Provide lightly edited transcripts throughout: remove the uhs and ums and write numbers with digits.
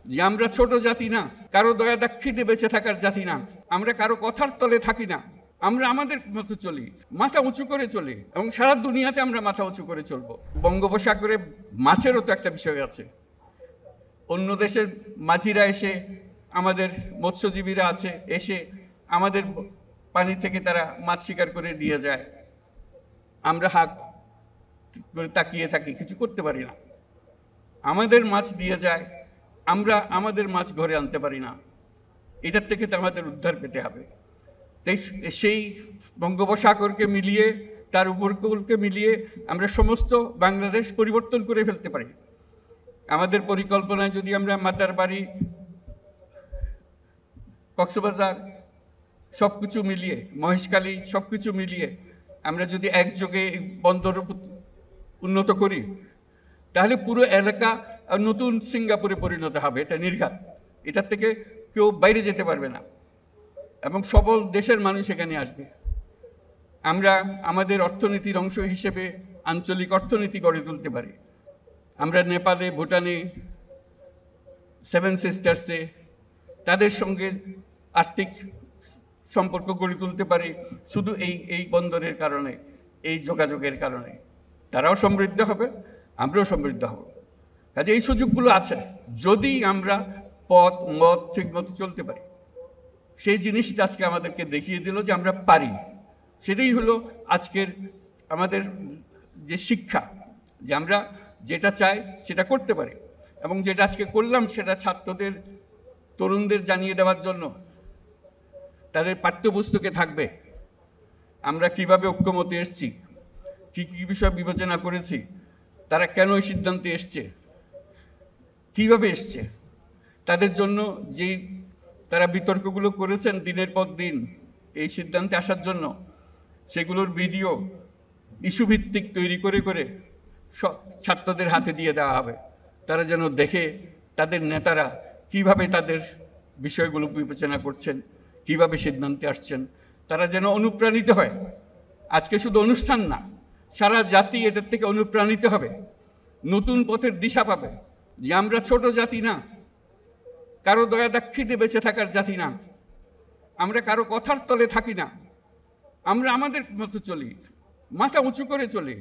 যে আমরা ছোট জাতি না, কারো দয়া দাক্ষিণ্যে বেঁচে থাকার জাতি না, আমরা কারো কথার তলে থাকি না, আমরা আমাদের মতো চলি, মাথা উঁচু করে চলি এবং সারা দুনিয়াতে আমরা মাথা উঁচু করে চলবো। বঙ্গোপসাগরে মাছেরও তো একটা বিষয় আছে। অন্য দেশের মাঝিরা এসে, আমাদের মৎস্যজীবীরা আছে, এসে আমাদের পানি থেকে তারা মাছ শিকার করে নিয়ে যায়। আমরা হাত করে তাকিয়ে থাকি, কিছু করতে পারি না। আমাদের মাছ দিয়ে যায়, আমরা আমাদের মাছ ঘরে আনতে পারি না। এটার থেকে তো আমাদের উদ্ধার পেতে হবে। সেই বঙ্গোপসাগরকে মিলিয়ে, তার উপকূলকে মিলিয়ে আমরা সমস্ত বাংলাদেশ পরিবর্তন করে ফেলতে পারি। আমাদের পরিকল্পনায় যদি আমরা মাতারবাড়ি, কক্সবাজার সব কিছু মিলিয়ে, মহেশখালী সব কিছু মিলিয়ে আমরা যদি একযোগে বন্দর উন্নত করি, তাহলে পুরো এলাকা নতুন সিঙ্গাপুরে পরিণত হবে। এটা নির্ঘাত, এটার থেকে কেউ বাইরে যেতে পারবে না এবং সকল দেশের মানুষ এখানে আসবে। আমরা আমাদের অর্থনীতির অংশ হিসেবে আঞ্চলিক অর্থনীতি গড়ে তুলতে পারি। আমরা নেপালে, ভুটানে, সেভেন সিস্টার্সে তাদের সঙ্গে আর্থিক সম্পর্ক গড়ে তুলতে পারি শুধু এই বন্দরের কারণে, এই যোগাযোগের কারণে। তারাও সমৃদ্ধ হবে, আমরাও সমৃদ্ধ হব। কাজে এই সুযোগগুলো আছে যদি আমরা পথ মত ঠিক মতো চলতে পারি। সেই জিনিসটা আজকে আমাদেরকে দেখিয়ে দিল যে আমরা পারি। সেটাই হলো আজকের আমাদের যে শিক্ষা, যে আমরা যেটা চাই সেটা করতে পারি। এবং যেটা আজকে করলাম সেটা ছাত্রদের, তরুণদের জানিয়ে দেওয়ার জন্য তাদের পাঠ্যপুস্তকে থাকবে আমরা কিভাবে ঐক্যমতে এসেছি, কী কী বিষয় বিবেচনা করেছি, তারা কেন এই সিদ্ধান্তে এসছে, কীভাবে এসছে, তাদের জন্য যেই তারা বিতর্কগুলো করেছেন দিনের পর দিন এই সিদ্ধান্তে আসার জন্য, সেগুলোর ভিডিও ইস্যুভিত্তিক তৈরি করে করে ছাত্রদের হাতে দিয়ে দেওয়া হবে। তারা যেন দেখে তাদের নেতারা কিভাবে তাদের বিষয়গুলো বিবেচনা করছেন, কিভাবে সিদ্ধান্তে আসছেন, তারা যেন অনুপ্রাণিত হয়। আজকে শুধু অনুষ্ঠান না, সারা জাতি এটার থেকে অনুপ্রাণিত হবে, নতুন পথের দিশা পাবে যে আমরা ছোট জাতি না, কারো দয়া দাক্ষিণ্যে বেঁচে থাকার জাতি না, আমরা কারো কথার তলে থাকি না, আমরা আমাদের মতো চলি, মাথা উঁচু করে চলি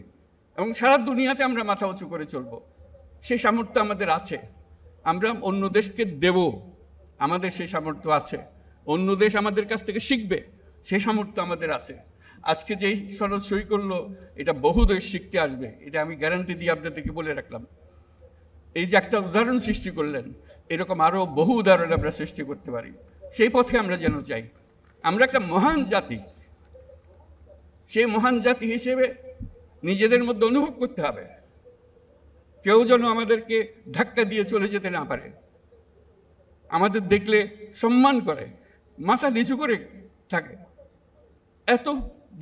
এবং সারা দুনিয়াতে আমরা মাথা উঁচু করে চলব। সেই সামর্থ্য আমাদের আছে। আমরা অন্য দেশকে দেব, আমাদের সেই সামর্থ্য আছে। অন্য দেশ আমাদের কাছ থেকে শিখবে, সেই সামর্থ্য আমাদের আছে। আজকে যেই সনদ সই করলো, এটা বহু দেশ শিখতে আসবে, এটা আমি গ্যারান্টি দিয়ে আপনাদেরকে বলে রাখলাম। এই যে একটা উদাহরণ সৃষ্টি করলেন, এরকম আরও বহু উদাহরণ আমরা সৃষ্টি করতে পারি। সেই পথে আমরা যেন চাই। আমরা একটা মহান জাতি, সেই মহান জাতি হিসেবে নিজেদের মধ্যে অনুভব করতে হবে। কেউ যেন আমাদেরকে ধাক্কা দিয়ে চলে যেতে না পারে, আমাদের দেখলে সম্মান করে, মাথা নিচু করে থাকে। এত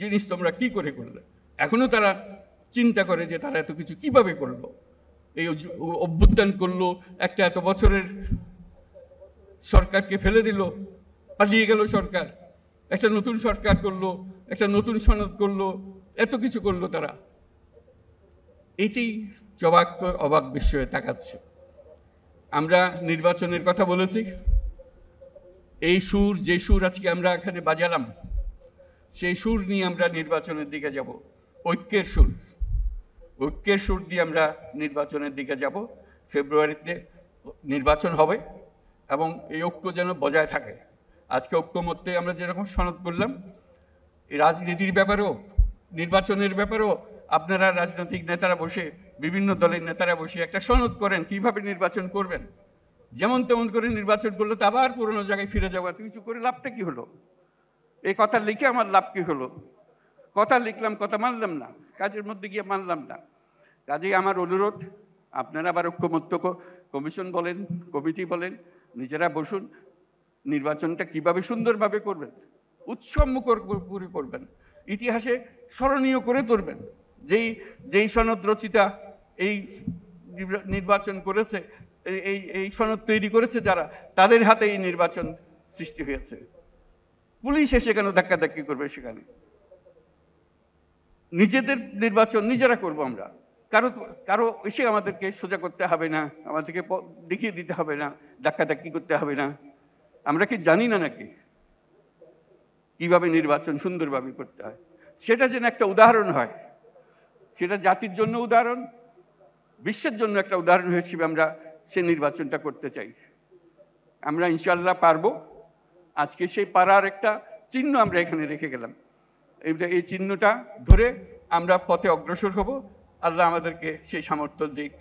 জিনিস তোমরা কি করে করলে? এখনো তারা চিন্তা করে যে তারা এত কিছু কিভাবে করলো, এই অভ্যুত্থান করলো, একটা এত বছরের সরকারকে ফেলে দিল, পালিয়ে গেল সরকার, একটা নতুন সরকার করলো, একটা নতুন সনদ করলো, এত কিছু করলো তারা। এটি অবাক বিস্ময়ে তাকাচ্ছে। আমরা নির্বাচনের কথা বলেছি, এই সুর, যে সুর আজকে আমরা এখানে বাজালাম, সেই সুর নিয়ে আমরা নির্বাচনের দিকে যাব। ঐক্যের সুর, ঐক্যের সুর দিয়ে আমরা নির্বাচনের দিকে যাব। ফেব্রুয়ারিতে নির্বাচন হবে এবং এই ঐক্য যেন বজায় থাকে। আজকে ঐক্যমত্যে আমরা যেরকম সনদ করলাম, রাজনীতির ব্যাপারেও, নির্বাচনের ব্যাপারেও আপনারা রাজনৈতিক নেতারা বসে, বিভিন্ন দলের নেতারা বসে একটা সনদ করেন কিভাবে নির্বাচন করবেন। যেমন তেমন করে নির্বাচন করলে তো আবার পুরনো জায়গায় ফিরে যাওয়া, কিছু করে লাভটা কি হলো? এই কথা লিখে আমার লাভ কি হলো? কথা লিখলাম, কথা মানলাম না, কাজের মধ্যে গিয়ে মানলাম না। কাজেই আমার অনুরোধ, আপনারা আবার ঐক্যমত্য কমিশন বলেন, কমিটি বলেন, নিজেরা বসুন, নির্বাচনটা কিভাবে সুন্দরভাবে করবেন, উৎসবমুখর করে করবেন, ইতিহাসে স্মরণীয় করে তুলবেন। যেই সনদ রচিতা এই নির্বাচন করেছে, এই সনদ তৈরি করেছে যারা, তাদের হাতে এই নির্বাচন সৃষ্টি হয়েছে। পুলিশ এসে কেন ধাক্কাধাক্কি করবে? সেখানে নিজেদের নির্বাচন নিজেরা করব আমরা। কারো কারো এসে আমাদেরকে সোজা করতে হবে না, আমাদেরকে দেখিয়ে দিতে হবে না, ধাক্কাধাক্কি করতে হবে না। আমরা কি জানি না নাকি কিভাবে নির্বাচন সুন্দরভাবে করতে হয়? সেটা যেন একটা উদাহরণ হয়, সেটা জাতির জন্য উদাহরণ, বিশ্বের জন্য একটা উদাহরণ হিসেবে আমরা সে নির্বাচনটা করতে চাই। আমরা ইনশাআল্লাহ পারবো। আজকে সেই পারার একটা চিহ্ন আমরা এখানে রেখে গেলাম। এই চিহ্নটা ধরে আমরা পথে অগ্রসর হব। আল্লাহ আমাদেরকে সেই সামর্থ্য দিক।